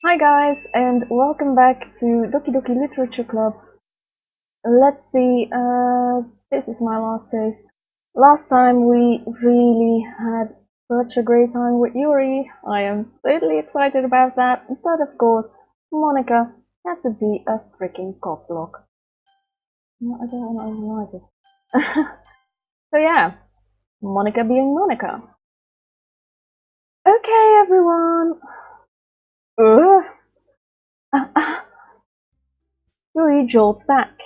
Hi guys, and welcome back to Doki Doki Literature Club. Let's see, this is my last save. Last time we really had such a great time with Yuri. I am totally excited about that, but of course, Monika had to be a freaking cockblock. No, I don't want to overwrite it. So yeah, Monika being Monika. Okay, everyone. Ugh. Yuri jolts back.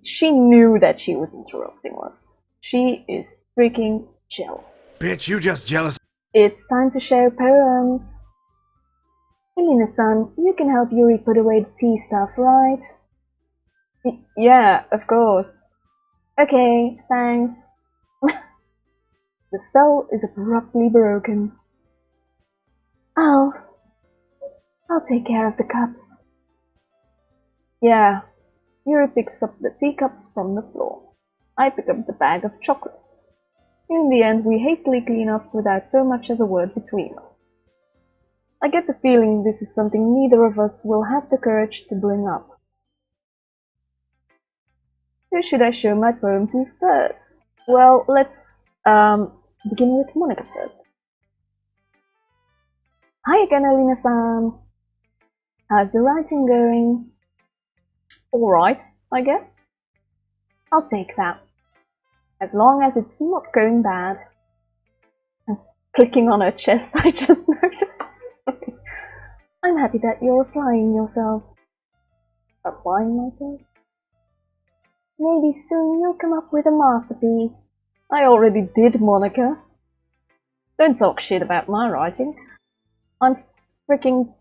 She knew that she was interrupting us. She is freaking jealous. Bitch, you just jealous. It's time to share poems. Elena-san, you can help Yuri put away the tea stuff, right? Yeah, of course. Okay, thanks. The spell is abruptly broken. I'll take care of the cups. Yeah, Yuri picks up the teacups from the floor. I pick up the bag of chocolates. In the end, we hastily clean up without so much as a word between us. I get the feeling this is something neither of us will have the courage to bring up. Who should I show my poem to first? Well, let's begin with Monika first. Hi again, Alina-san. How's the writing going? Alright, I guess. I'll take that. As long as it's not going bad. Clicking on her chest, I just noticed. I'm happy that you're applying yourself. Applying myself? Maybe soon you'll come up with a masterpiece. I already did, Monika. Don't talk shit about my writing. I'm freaking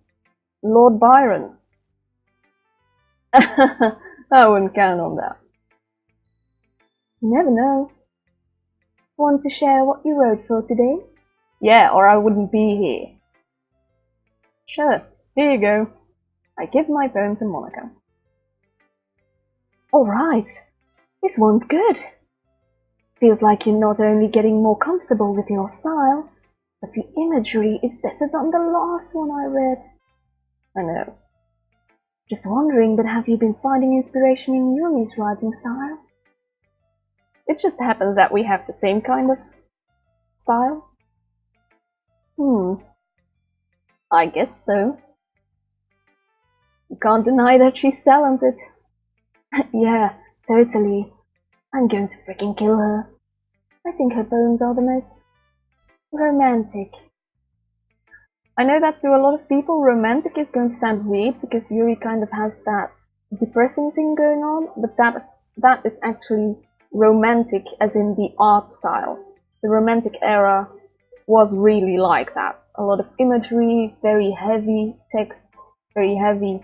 Lord Byron. I wouldn't count on that. You never know. Want to share what you wrote for today? Yeah, or I wouldn't be here. Sure, here you go. I give my poem to Monika. Alright, this one's good. Feels like you're not only getting more comfortable with your style, but the imagery is better than the last one I read. I know. Just wondering, but have you been finding inspiration in Yuri's writing style? It just happens that we have the same kind of style. I guess so. You can't deny that she's talented. Yeah, totally. I'm going to freaking kill her. I think her poems are the most romantic. I know that to a lot of people romantic is going to sound weird because Yuri kind of has that depressing thing going on, but that is actually romantic as in the art style. The romantic era was really like that. A lot of imagery, very heavy text, very heavy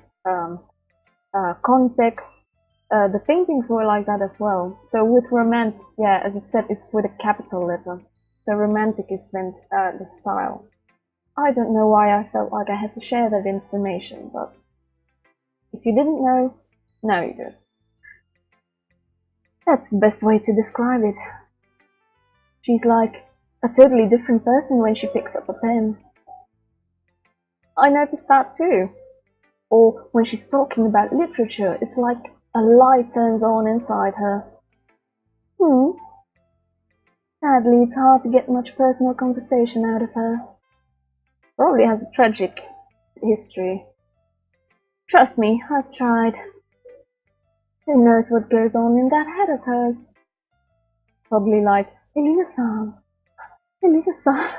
context. The paintings were like that as well. So with romantic, yeah, as it said, it's with a capital letter. So romantic is meant the style. I don't know why I felt like I had to share that information, but if you didn't know, now you do. That's the best way to describe it. She's like a totally different person when she picks up a pen. I noticed that too. Or when she's talking about literature, it's like a light turns on inside her. Sadly, it's hard to get much personal conversation out of her. Probably has a tragic history. Trust me, I've tried. Who knows what goes on in that head of hers? Probably like, Elena-san. Elena-san.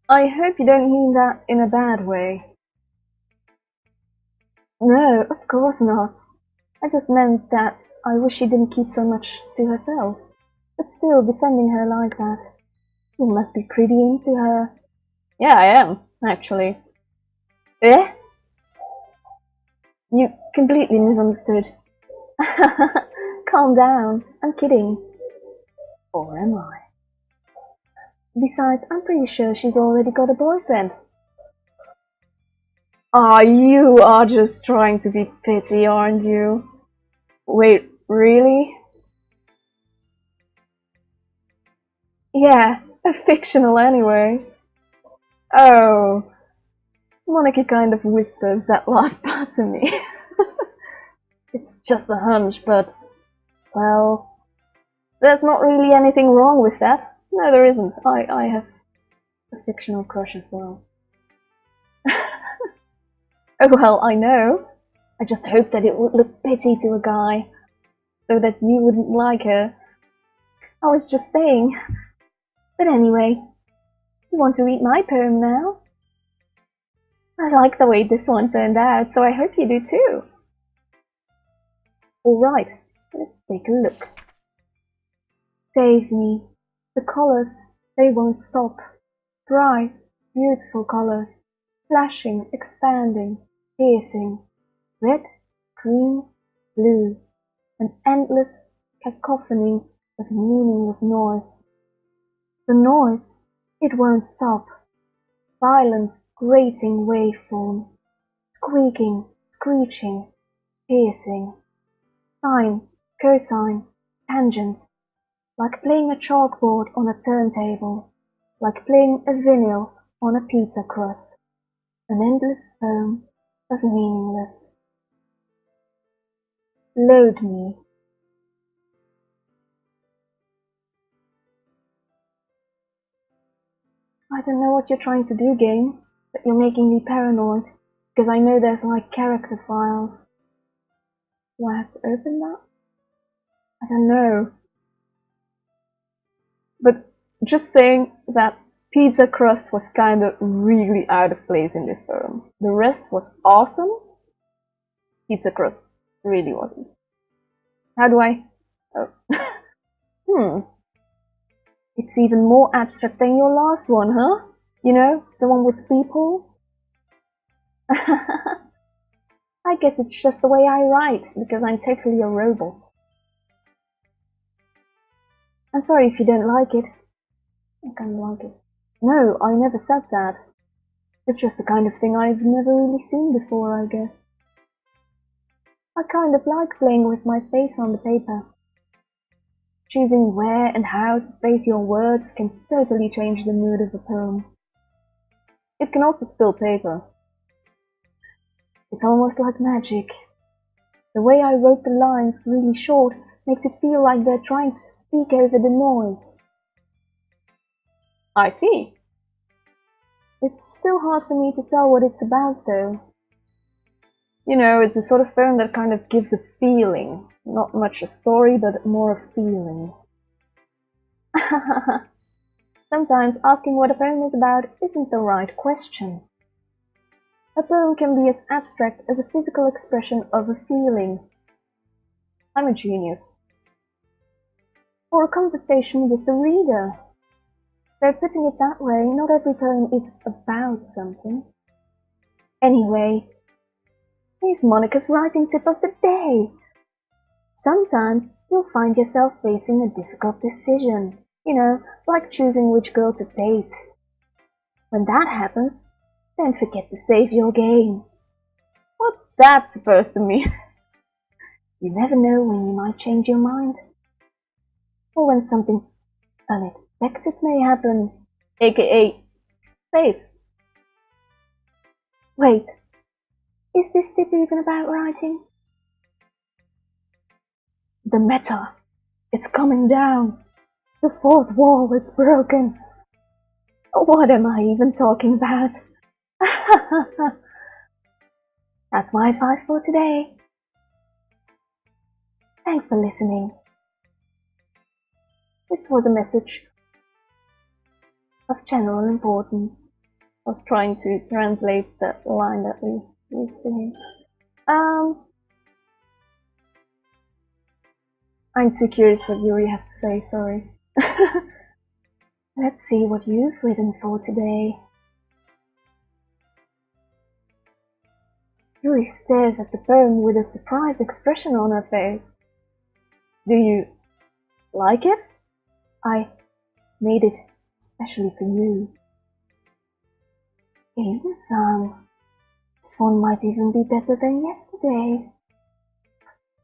I hope you don't mean that in a bad way. No, of course not. I just meant that I wish she didn't keep so much to herself. But still, defending her like that. You must be pretty into her. Yeah, I am, actually. Eh? You completely misunderstood. Calm down, I'm kidding. Or am I? Besides, I'm pretty sure she's already got a boyfriend. Ah, you are just trying to be petty, aren't you? Wait, really? Yeah, fictional anyway. Oh, Monika kind of whispers that last part to me. It's just a hunch, but, well, there's not really anything wrong with that. No, there isn't. I have a fictional crush as well. Oh well, I know. I just hoped that it would look petty to a guy, so that you wouldn't like her. I was just saying. But anyway, you want to read my poem now? I like the way this one turned out, so I hope you do too. Alright, let's take a look. Save me. The colors, they won't stop. Bright, beautiful colors, flashing, expanding, piercing. Red, green, blue. An endless cacophony of meaningless noise. The noise, it won't stop. Violent, grating waveforms. Squeaking, screeching, piercing. Sine, cosine, tangent. Like playing a chalkboard on a turntable. Like playing a vinyl on a pizza crust. An endless poem of meaningless. Load me. I don't know what you're trying to do, game, but you're making me paranoid, because I know there's like character files. Do I have to open that? I don't know. But just saying that pizza crust was kind of really out of place in this poem. The rest was awesome. Pizza crust really wasn't. How do I... Oh. It's even more abstract than your last one, huh? You know, the one with people? I guess it's just the way I write, because I'm totally a robot. I'm sorry if you don't like it. I kind of like it. No, I never said that. It's just the kind of thing I've never really seen before, I guess. I kind of like playing with my space on the paper. Choosing where and how to space your words can totally change the mood of a poem. It can also spill paper. It's almost like magic. The way I wrote the lines really short makes it feel like they're trying to speak over the noise. I see. It's still hard for me to tell what it's about, though. You know, it's the sort of poem that kind of gives a feeling. Not much a story, but more a feeling. Sometimes asking what a poem is about isn't the right question. A poem can be as abstract as a physical expression of a feeling. I'm a genius. Or a conversation with the reader. So putting it that way, not every poem is about something. Anyway, here's Monika's writing tip of the day. Sometimes you'll find yourself facing a difficult decision, you know, like choosing which girl to date. When that happens, don't forget to save your game. What's that supposed to mean? You never know when you might change your mind. Or when something unexpected may happen, aka save. Wait, is this tip even about writing? The meta, it's coming down. The fourth wall, it's broken. What am I even talking about? That's my advice for today. Thanks for listening. This was a message of general importance. I was trying to translate that line that we used to hear. I'm too curious what Yuri has to say, sorry. Let's see what you've written for today. Yuri stares at the poem with a surprised expression on her face. Do you like it? I made it especially for you. Game-san, this one might even be better than yesterday's.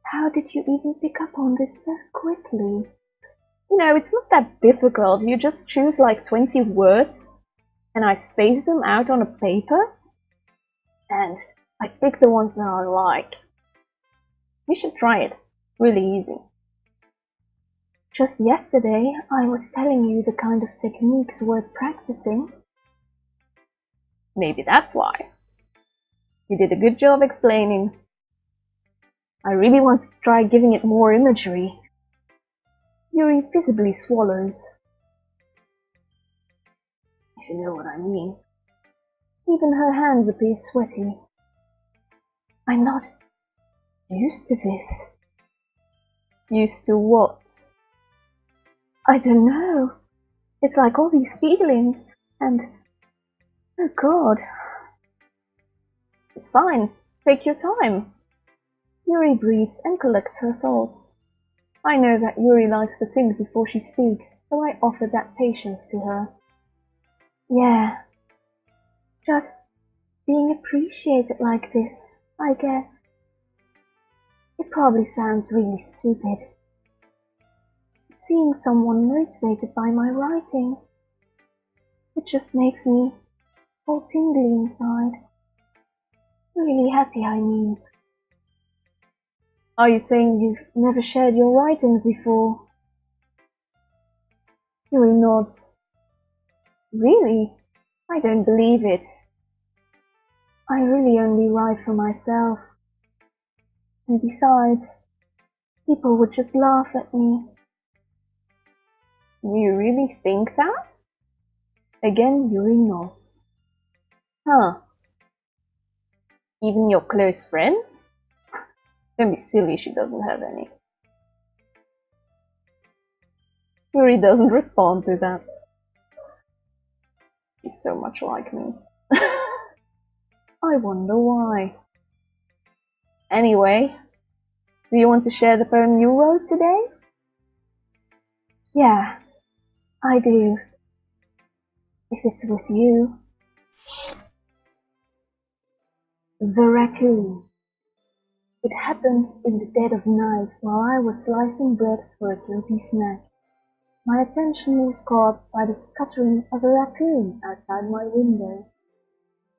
How did you even pick up on this so quickly? You know, it's not that difficult. You just choose like 20 words and I spaced them out on a paper, and I picked the ones that I liked. You should try it. It's really easy. Just yesterday, I was telling you the kind of techniques worth practicing. Maybe that's why. You did a good job explaining. I really want to try giving it more imagery. Yuri visibly swallows. If you know what I mean. Even her hands appear sweaty. I'm not used to this. Used to what? I don't know. It's like all these feelings and... oh God. It's fine. Take your time. Yuri breathes and collects her thoughts. I know that Yuri likes to think before she speaks, so I offer that patience to her. Yeah. Just being appreciated like this, I guess. It probably sounds really stupid. Seeing someone motivated by my writing, it just makes me all tingly inside. Really happy, I mean. Are you saying you've never shared your writings before? Yuri nods. Really? I don't believe it. I really only write for myself. And besides, people would just laugh at me. You really think that? Again, Yuri nods. Huh. Even your close friends? Don't be silly, she doesn't have any. Yuri doesn't respond to that. He's so much like me. I wonder why. Anyway, do you want to share the poem you wrote today? Yeah, I do. If it's with you. The Raccoon. It happened in the dead of night while I was slicing bread for a guilty snack. My attention was caught by the scuttering of a raccoon outside my window.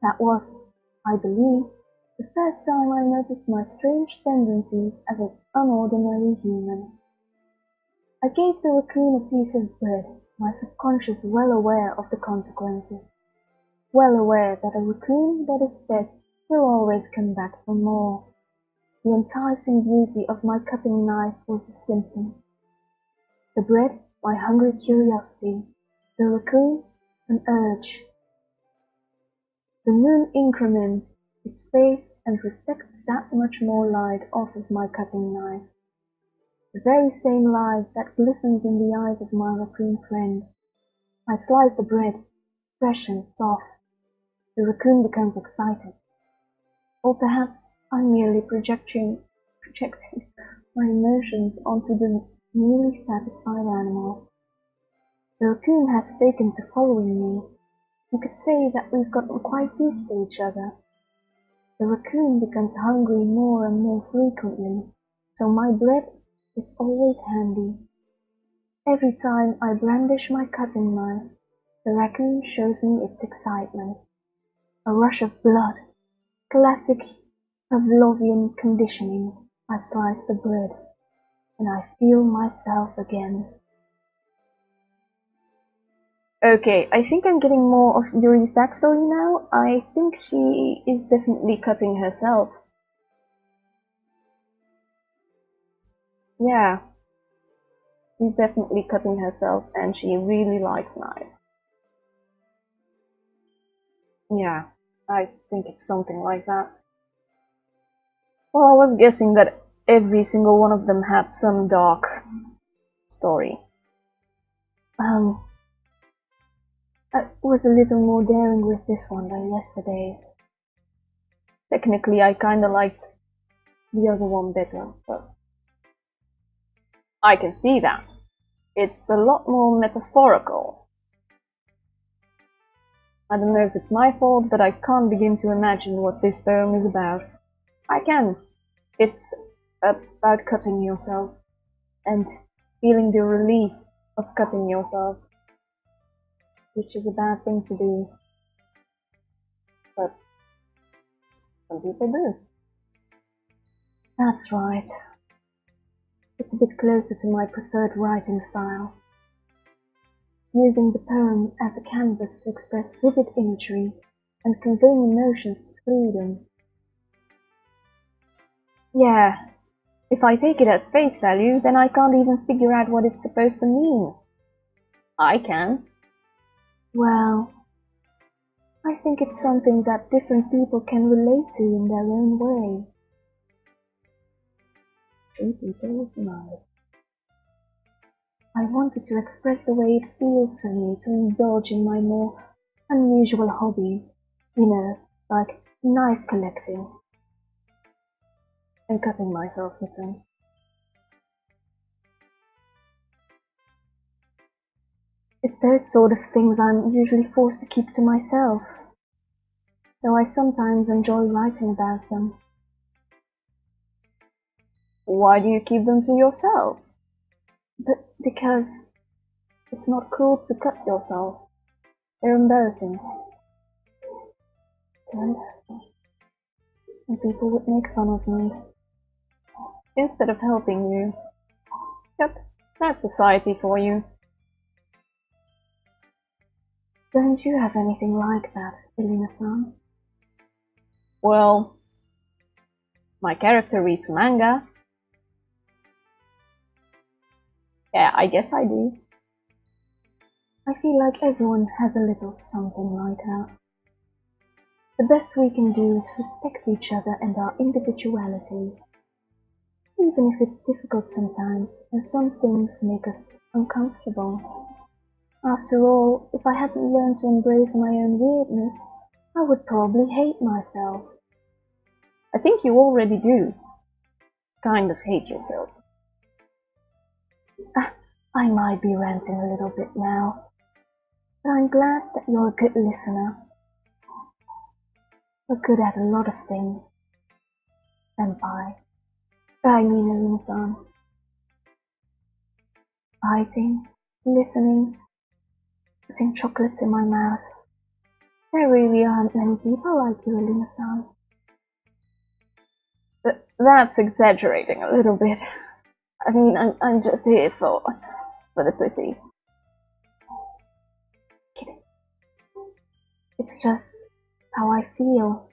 That was, I believe, the first time I noticed my strange tendencies as an unordinary human. I gave the raccoon a piece of bread, my subconscious well aware of the consequences, well aware that a raccoon that is fed will always come back for more. The enticing beauty of my cutting knife was the symptom. The bread, my hungry curiosity, the raccoon, an urge. The moon increments its face and reflects that much more light off of my cutting knife. The very same light that glistens in the eyes of my raccoon friend. I slice the bread, fresh and soft. The raccoon becomes excited. Or perhaps I'm merely projecting my emotions onto the newly satisfied animal. The raccoon has taken to following me. You could say that we've gotten quite used to each other. The raccoon becomes hungry more and more frequently, so my bread is always handy. Every time I brandish my cutting knife, the raccoon shows me its excitement. A rush of blood, classic Pavlovian conditioning. I slice the bread, and I feel myself again. Okay, I think I'm getting more of Yuri's backstory now. I think she is definitely cutting herself. Yeah, she's definitely cutting herself, and she really likes knives. Yeah, I think it's something like that. Well, I was guessing that every single one of them had some dark story. I was a little more daring with this one than yesterday's. Technically, I kinda liked the other one better, but I can see that. It's a lot more metaphorical. I don't know if it's my fault, but I can't begin to imagine what this poem is about. I can. It's about cutting yourself and feeling the relief of cutting yourself, which is a bad thing to do. some people do. That's right. It's a bit closer to my preferred writing style. Using the poem as a canvas to express vivid imagery and conveying emotions through them. Yeah, if I take it at face value, then I can't even figure out what it's supposed to mean. I can. Well, I think it's something that different people can relate to in their own way. Two people smiled. I wanted to express the way it feels for me to indulge in my more unusual hobbies, you know, like knife collecting and cutting myself with them. It's those sort of things I'm usually forced to keep to myself, so I sometimes enjoy writing about them. Why do you keep them to yourself? Because it's not cool to cut yourself. They're embarrassing. They're embarrassing. And people would make fun of me. Instead of helping you. Yep, that's society for you. Don't you have anything like that, Elena-san? Well, my character reads manga. Yeah, I guess I do. I feel like everyone has a little something like that. The best we can do is respect each other and our individualities. Even if it's difficult sometimes, and some things make us uncomfortable. After all, if I hadn't learned to embrace my own weirdness, I would probably hate myself. I think you already do. Kind of hate yourself. I might be ranting a little bit now, but I'm glad that you're a good listener. You're good at a lot of things, senpai. I mean, Elena-san. Writing, listening, putting chocolates in my mouth. There really aren't many people like you, Elena-san. That's exaggerating a little bit. I mean, I'm just here for the pussy. Kidding. It's just how I feel.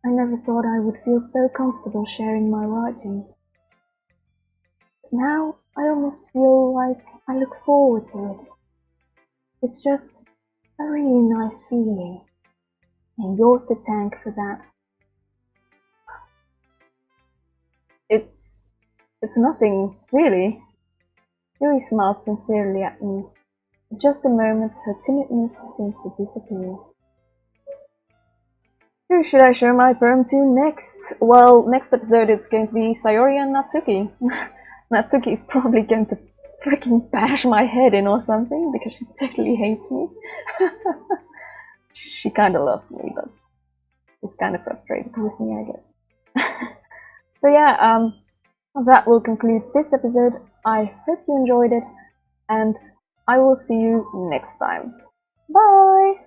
I never thought I would feel so comfortable sharing my writing. But now I almost feel like I look forward to it. It's just a really nice feeling. And you're the tank for that. It's nothing, really. Yuri smiled sincerely at me. For just a moment, her timidness seems to disappear. Who should I show my poem to next? Well, next episode it's going to be Sayori and Natsuki. Natsuki is probably going to freaking bash my head in or something, because she totally hates me. She kinda loves me, but she's kinda frustrated with me, I guess. So yeah, that will conclude this episode. I hope you enjoyed it, and I will see you next time. Bye!